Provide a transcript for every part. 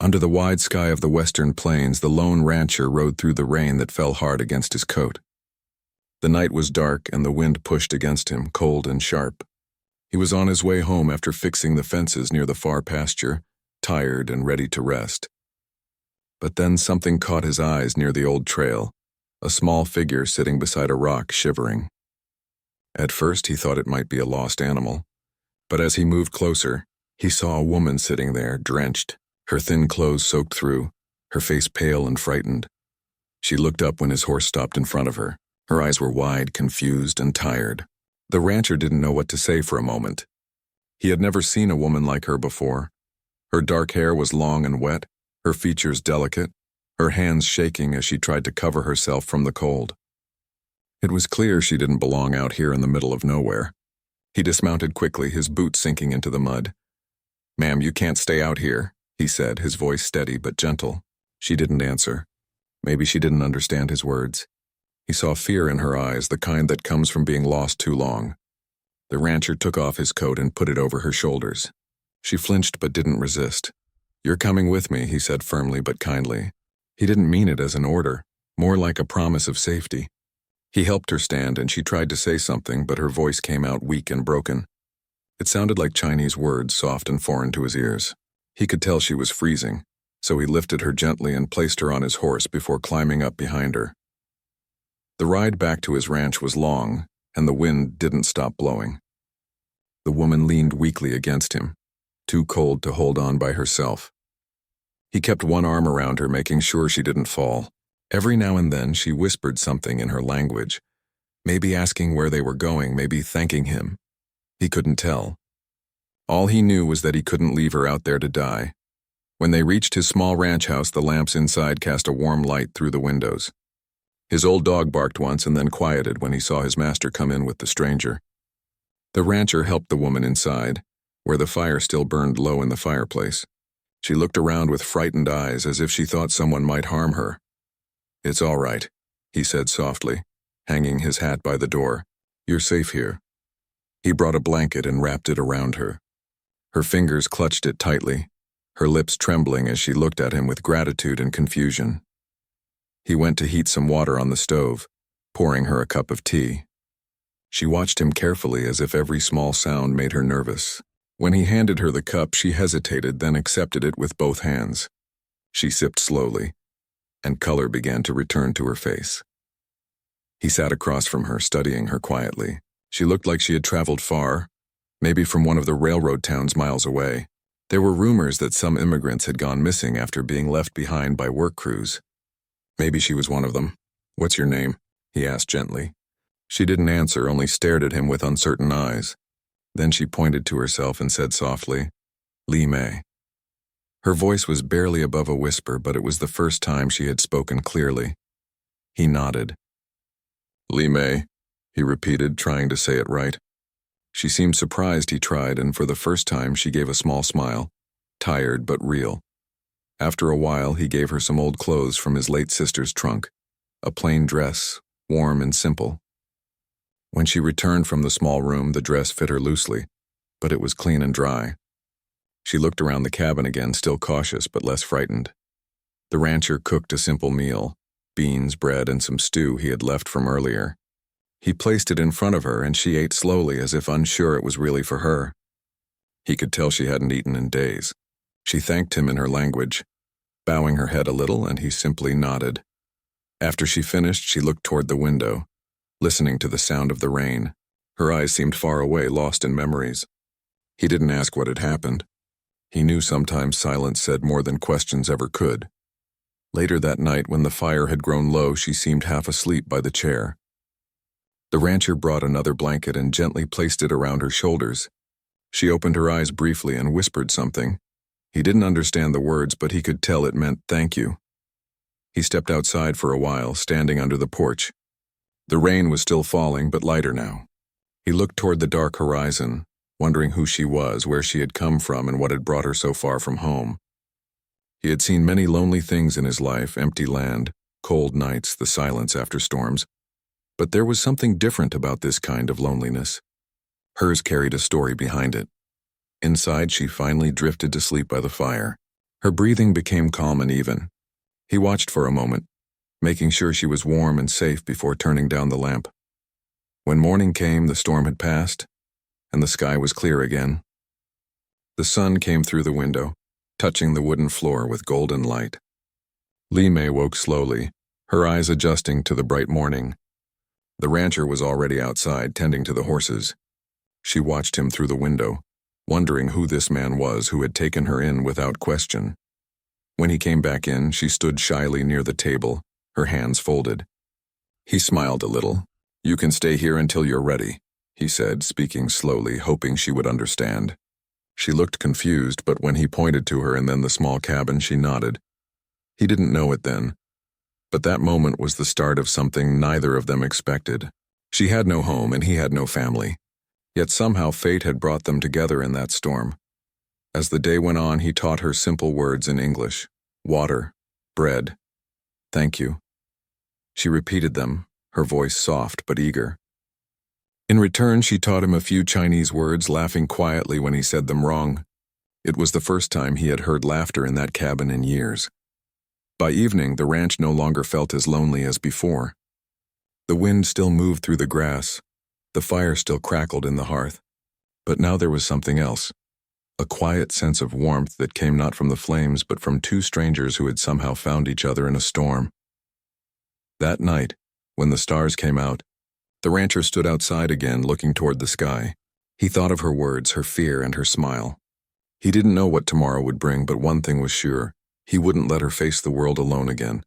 Under the wide sky of the western plains, the lone rancher rode through the rain that fell hard against his coat. The night was dark and the wind pushed against him, cold and sharp. He was on his way home after fixing the fences near the far pasture, tired and ready to rest. But then something caught his eyes near the old trail, a small figure sitting beside a rock, shivering. At first he thought it might be a lost animal, but as he moved closer, he saw a woman sitting there, drenched, her thin clothes soaked through, her face pale and frightened. She looked up when his horse stopped in front of her. Her eyes were wide, confused, and tired. The rancher didn't know what to say for a moment. He had never seen a woman like her before. Her dark hair was long and wet, her features delicate, her hands shaking as she tried to cover herself from the cold. It was clear she didn't belong out here in the middle of nowhere. He dismounted quickly, his boots sinking into the mud. "Ma'am, you can't stay out here," he said, his voice steady but gentle. She didn't answer. Maybe she didn't understand his words. He saw fear in her eyes, the kind that comes from being lost too long. The rancher took off his coat and put it over her shoulders. She flinched but didn't resist. "You're coming with me," he said firmly but kindly. He didn't mean it as an order, more like a promise of safety. He helped her stand and she tried to say something, but her voice came out weak and broken. It sounded like Chinese words, soft and foreign to his ears. He could tell she was freezing, so he lifted her gently and placed her on his horse before climbing up behind her. The ride back to his ranch was long, and the wind didn't stop blowing. The woman leaned weakly against him, too cold to hold on by herself. He kept one arm around her, making sure she didn't fall. Every now and then she whispered something in her language, maybe asking where they were going, maybe thanking him. He couldn't tell. All he knew was that he couldn't leave her out there to die. When they reached his small ranch house, the lamps inside cast a warm light through the windows. His old dog barked once and then quieted when he saw his master come in with the stranger. The rancher helped the woman inside, where the fire still burned low in the fireplace. She looked around with frightened eyes as if she thought someone might harm her. "It's all right," he said softly, hanging his hat by the door. "You're safe here." He brought a blanket and wrapped it around her. Her fingers clutched it tightly, her lips trembling as she looked at him with gratitude and confusion. He went to heat some water on the stove, pouring her a cup of tea. She watched him carefully as if every small sound made her nervous. When he handed her the cup, she hesitated, then accepted it with both hands. She sipped slowly, and color began to return to her face. He sat across from her, studying her quietly. She looked like she had traveled far, maybe from one of the railroad towns miles away. There were rumors that some immigrants had gone missing after being left behind by work crews. Maybe she was one of them. "What's your name?" he asked gently. She didn't answer, only stared at him with uncertain eyes. Then she pointed to herself and said softly, "Li Mei." Her voice was barely above a whisper, but it was the first time she had spoken clearly. He nodded. "Li Mei," he repeated, trying to say it right. She seemed surprised he tried, and for the first time she gave a small smile, tired but real. After a while, he gave her some old clothes from his late sister's trunk, a plain dress, warm and simple. When she returned from the small room, the dress fit her loosely, but it was clean and dry. She looked around the cabin again, still cautious but less frightened. The rancher cooked a simple meal, beans, bread, and some stew he had left from earlier. He placed it in front of her, and she ate slowly as if unsure it was really for her. He could tell she hadn't eaten in days. She thanked him in her language, bowing her head a little, and he simply nodded. After she finished, she looked toward the window, listening to the sound of the rain. Her eyes seemed far away, lost in memories. He didn't ask what had happened. He knew sometimes silence said more than questions ever could. Later that night, when the fire had grown low, she seemed half asleep by the chair. The rancher brought another blanket and gently placed it around her shoulders. She opened her eyes briefly and whispered something. He didn't understand the words, but he could tell it meant thank you. He stepped outside for a while, standing under the porch. The rain was still falling, but lighter now. He looked toward the dark horizon, wondering who she was, where she had come from, and what had brought her so far from home. He had seen many lonely things in his life: empty land, cold nights, the silence after storms. But there was something different about this kind of loneliness. Hers carried a story behind it. Inside, she finally drifted to sleep by the fire, Her breathing became calm and even. He watched for a moment, making sure she was warm and safe before turning down the lamp. When morning came, the storm had passed, and the sky was clear again. The sun came through the window, touching the wooden floor with golden light. Li Mei woke slowly, her eyes adjusting to the bright morning. The rancher was already outside, tending to the horses. She watched him through the window, wondering who this man was who had taken her in without question. When he came back in, she stood shyly near the table, her hands folded. He smiled a little. "You can stay here until you're ready," he said, speaking slowly, hoping she would understand. She looked confused, but when he pointed to her and then the small cabin, she nodded. He didn't know it then, but that moment was the start of something neither of them expected. She had no home and he had no family, yet somehow fate had brought them together in that storm. As the day went on, he taught her simple words in English: water, bread, thank you. She repeated them, her voice soft but eager. In return, she taught him a few Chinese words, laughing quietly when he said them wrong. It was the first time he had heard laughter in that cabin in years. By evening, the ranch no longer felt as lonely as before. The wind still moved through the grass. The fire still crackled in the hearth. But now there was something else. A quiet sense of warmth that came not from the flames but from two strangers who had somehow found each other in a storm. That night, when the stars came out, the rancher stood outside again, looking toward the sky. He thought of her words, her fear, and her smile. He didn't know what tomorrow would bring, but one thing was sure: he wouldn't let her face the world alone again.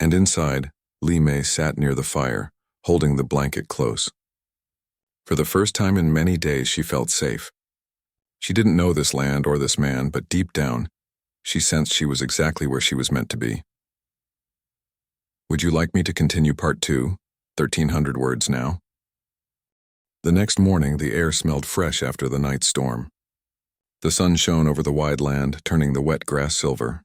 And inside, Li Mei sat near the fire, holding the blanket close. For the first time in many days, she felt safe. She didn't know this land or this man, but deep down, she sensed she was exactly where she was meant to be. Would you like me to continue part 2? 1,300 words now. The next morning, the air smelled fresh after the night storm. The sun shone over the wide land, turning the wet grass silver.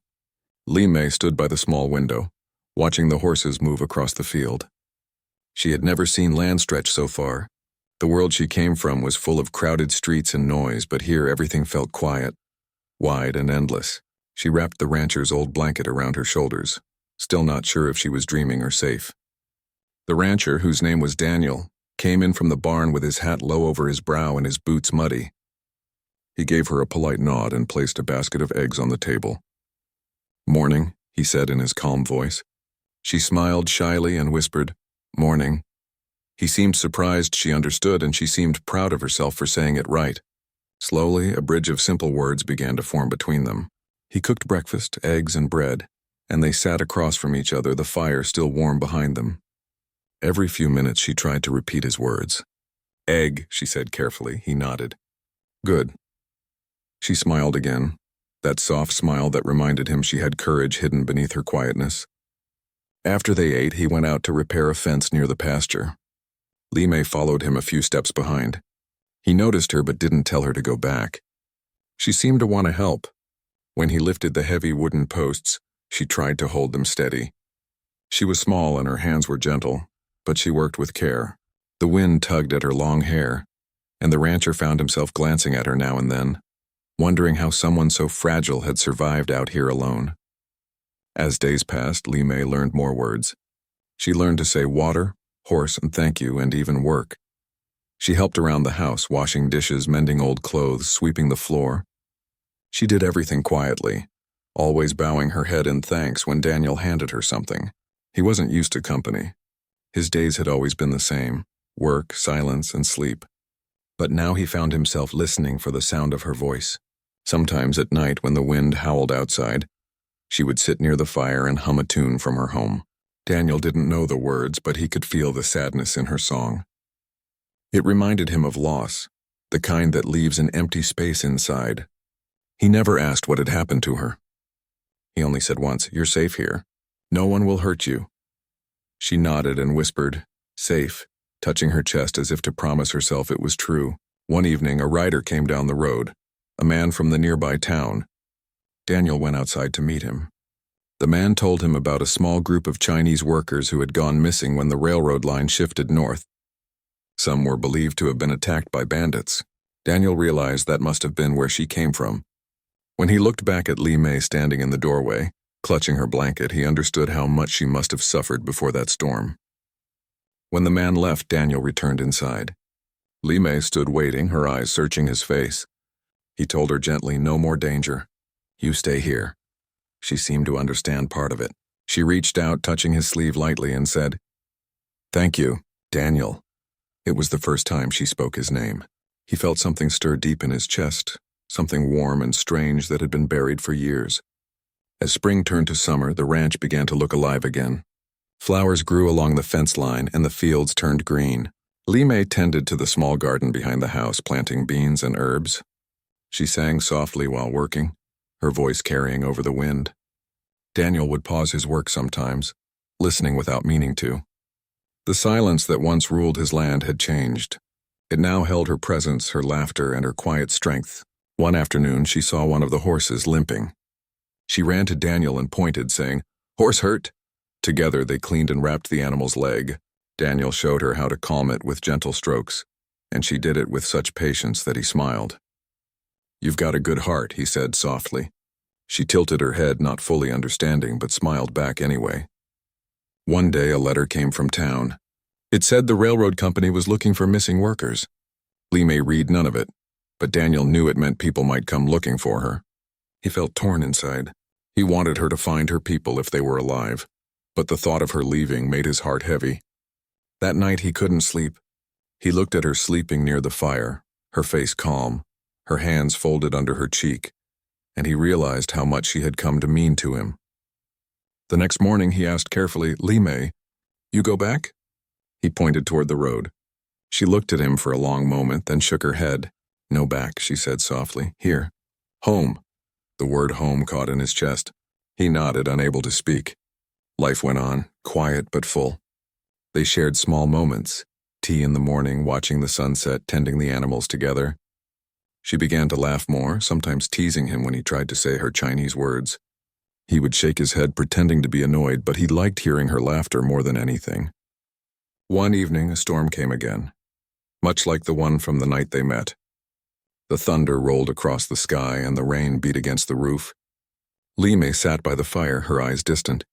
Li Mei stood by the small window, watching the horses move across the field. She had never seen land stretch so far. The world she came from was full of crowded streets and noise, but here everything felt quiet, wide and endless. She wrapped the rancher's old blanket around her shoulders, still not sure if she was dreaming or safe. The rancher, whose name was Daniel, came in from the barn with his hat low over his brow and his boots muddy. He gave her a polite nod and placed a basket of eggs on the table. "Morning," he said in his calm voice. She smiled shyly and whispered, "Morning." He seemed surprised she understood, and she seemed proud of herself for saying it right. Slowly, a bridge of simple words began to form between them. He cooked breakfast, eggs and bread, and they sat across from each other, the fire still warm behind them. Every few minutes she tried to repeat his words. "Egg," she said carefully. He nodded. "Good." She smiled again, that soft smile that reminded him she had courage hidden beneath her quietness. After they ate, he went out to repair a fence near the pasture. Li Mei followed him a few steps behind. He noticed her but didn't tell her to go back. She seemed to want to help. When he lifted the heavy wooden posts, she tried to hold them steady. She was small and her hands were gentle, but she worked with care. The wind tugged at her long hair, and the rancher found himself glancing at her now and then, wondering how someone so fragile had survived out here alone. As days passed, Li Mei learned more words. She learned to say water, horse, and thank you, and even work. She helped around the house, washing dishes, mending old clothes, sweeping the floor. She did everything quietly, always bowing her head in thanks when Daniel handed her something. He wasn't used to company. His days had always been the same: work, silence, and sleep. But now he found himself listening for the sound of her voice. Sometimes at night, when the wind howled outside, she would sit near the fire and hum a tune from her home. Daniel didn't know the words, but he could feel the sadness in her song. It reminded him of loss, the kind that leaves an empty space inside. He never asked what had happened to her. He only said once, "You're safe here. No one will hurt you." She nodded and whispered, "Safe," touching her chest as if to promise herself it was true. One evening, a rider came down the road, a man from the nearby town. Daniel went outside to meet him. The man told him about a small group of Chinese workers who had gone missing when the railroad line shifted north. Some were believed to have been attacked by bandits. Daniel realized that must have been where she came from. When he looked back at Li Mei standing in the doorway, clutching her blanket, he understood how much she must have suffered before that storm. When the man left, Daniel returned inside. Li Mei stood waiting, her eyes searching his face. He told her gently, "No more danger. You stay here." She seemed to understand part of it. She reached out, touching his sleeve lightly, and said, "Thank you, Daniel." It was the first time she spoke his name. He felt something stir deep in his chest, something warm and strange that had been buried for years. As spring turned to summer, the ranch began to look alive again. Flowers grew along the fence line, and the fields turned green. Li Mei tended to the small garden behind the house, planting beans and herbs. She sang softly while working, her voice carrying over the wind. Daniel would pause his work sometimes, listening without meaning to. The silence that once ruled his land had changed. It now held her presence, her laughter, and her quiet strength. One afternoon, she saw one of the horses limping. She ran to Daniel and pointed, saying, "Horse hurt." Together, they cleaned and wrapped the animal's leg. Daniel showed her how to calm it with gentle strokes, and she did it with such patience that he smiled. "You've got a good heart," he said softly. She tilted her head, not fully understanding, but smiled back anyway. One day, a letter came from town. It said the railroad company was looking for missing workers. Li Mei read none of it, but Daniel knew it meant people might come looking for her. He felt torn inside. He wanted her to find her people if they were alive, but the thought of her leaving made his heart heavy. That night he couldn't sleep. He looked at her sleeping near the fire, her face calm, her hands folded under her cheek, and he realized how much she had come to mean to him. The next morning he asked carefully, "Li Mei, you go back?" He pointed toward the road. She looked at him for a long moment, then shook her head. "No back," she said softly. "Here. Home." The word home caught in his chest. He nodded, unable to speak. Life went on, quiet but full. They shared small moments, tea in the morning, watching the sunset, tending the animals together. She began to laugh more, sometimes teasing him when he tried to say her Chinese words. He would shake his head, pretending to be annoyed, but he liked hearing her laughter more than anything. One evening, a storm came again, much like the one from the night they met. The thunder rolled across the sky and the rain beat against the roof. Li Mei sat by the fire, her eyes distant.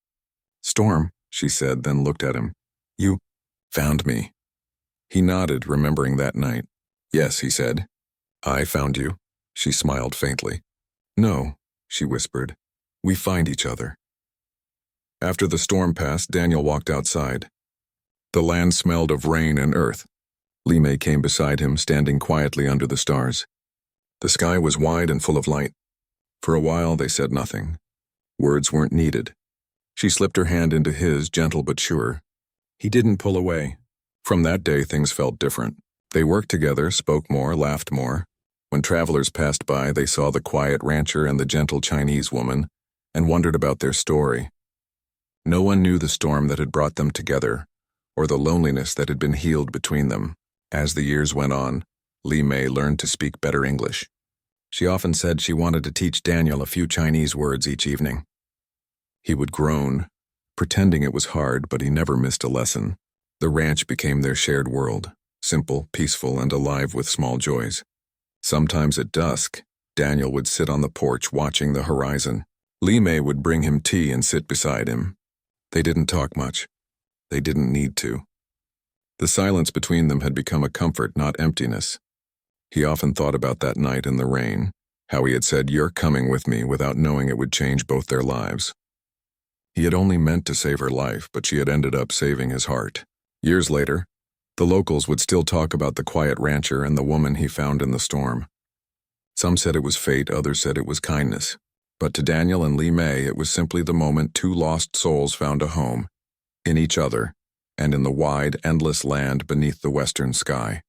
"Storm," she said, then looked at him. "You found me." He nodded, remembering that night. "Yes," he said. "I found you." She smiled faintly. "No," she whispered. "We find each other." After the storm passed, Daniel walked outside. The land smelled of rain and earth. Li Mei came beside him, standing quietly under the stars. The sky was wide and full of light. For a while they said nothing. Words weren't needed. She slipped her hand into his, gentle but sure. He didn't pull away. From that day, things felt different. They worked together, spoke more, laughed more. When travelers passed by, they saw the quiet rancher and the gentle Chinese woman, and wondered about their story. No one knew the storm that had brought them together, or the loneliness that had been healed between them. As the years went on, Li Mei learned to speak better English. She often said she wanted to teach Daniel a few Chinese words each evening. He would groan, pretending it was hard, but he never missed a lesson. The ranch became their shared world, simple, peaceful, and alive with small joys. Sometimes at dusk, Daniel would sit on the porch watching the horizon. Li Mei would bring him tea and sit beside him. They didn't talk much. They didn't need to. The silence between them had become a comfort, not emptiness. He often thought about that night in the rain, how he had said, "You're coming with me," without knowing it would change both their lives. He had only meant to save her life, but she had ended up saving his heart. Years later, the locals would still talk about the quiet rancher and the woman he found in the storm. Some said it was fate, others said it was kindness. But to Daniel and Li Mei, it was simply the moment two lost souls found a home, in each other, and in the wide, endless land beneath the western sky.